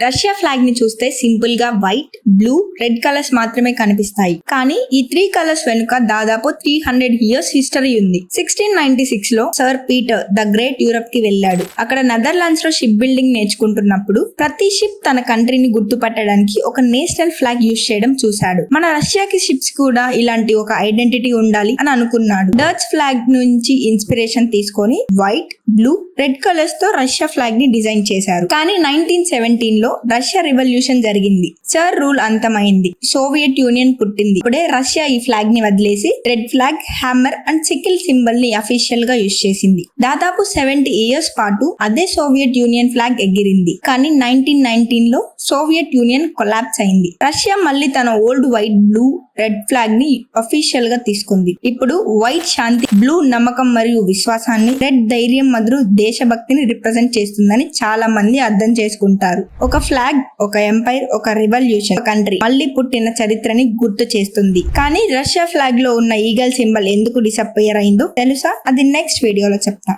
Russia flag ని చూస్తే simple గా వైట్, బ్లూ, రెడ్ కలర్స్ మాత్రమే కనిపిస్తాయి. కానీ ఈ 3 కలర్స్ వెనుక దాదాపు 300 ఇయర్స్ హిస్టరీ ఉంది. 1696 లో sir Peter the great Europe కి వెళ్ళాడు. అక్కడ నెదర్లాండ్స్ లో షిప్ బిల్డింగ్ నేర్చుకుంటున్నప్పుడు ప్రతి షిప్ తన కంట్రీని గుర్తుపట్టడానికి ఒక నేషనల్ ఫ్లాగ్ యూజ్ చేయడం చూశాడు. మన రష్యాకి షిప్స్ కూడా ఇలాంటి ఒక ఐడెంటిటీ ఉండాలి అని అనుకున్నాడు. డచ్ ఫ్లాగ్ నుంచి ఇన్స్పిరేషన్ తీసుకొని వైట్, బ్లూ, రెడ్ కలర్స్ తో రష్యా ఫ్లాగ్ ని డిజైన్ చేశారు. కానీ 1917 లో రష్యా రివల్యూషన్ జరిగింది. సర్ రూల్ అంతమైంది. సోవియట్ యూనియన్ పుట్టింది. ఇప్పుడే రష్యా ఈ ఫ్లాగ్ ని వదిలేసి red flag, hammer and sickle symbol ని అఫీషియల్ గా యూజ్ చేసింది. దాదాపు 70 ఇయర్స్ పాటు అదే సోవియట్ యూనియన్ ఫ్లాగ్ ఎగిరింది. కానీ 1919 లో సోవియట్ యూనియన్ కొలాప్స్ అయింది. రష్యా మళ్ళీ తన old white, blue, red flag ని అఫీషియల్ గా తీసుకుంది. ఇప్పుడు వైట్ శాంతి, బ్లూ నమ్మకం మరియు విశ్వాసాన్ని, రెడ్ ధైర్యం మరియు దేశభక్తిని రిప్రజెంట్ చేస్తుందని చాలా మంది అర్థం చేసుకుంటారు. ఒక ఫ్లాగ్, ఒక ఎంపైర్, ఒక రివల్యూషన్, ఒక కంట్రీ మళ్ళీ పుట్టిన చరిత్రని గుర్తు చేస్తుంది. కానీ రష్యా ఫ్లాగ్ లో ఉన్న ఈగల్ సింబల్ ఎందుకు డిసప్పేర్ అయిందో తెలుసా? అది నెక్స్ట్ వీడియోలో చెప్తా.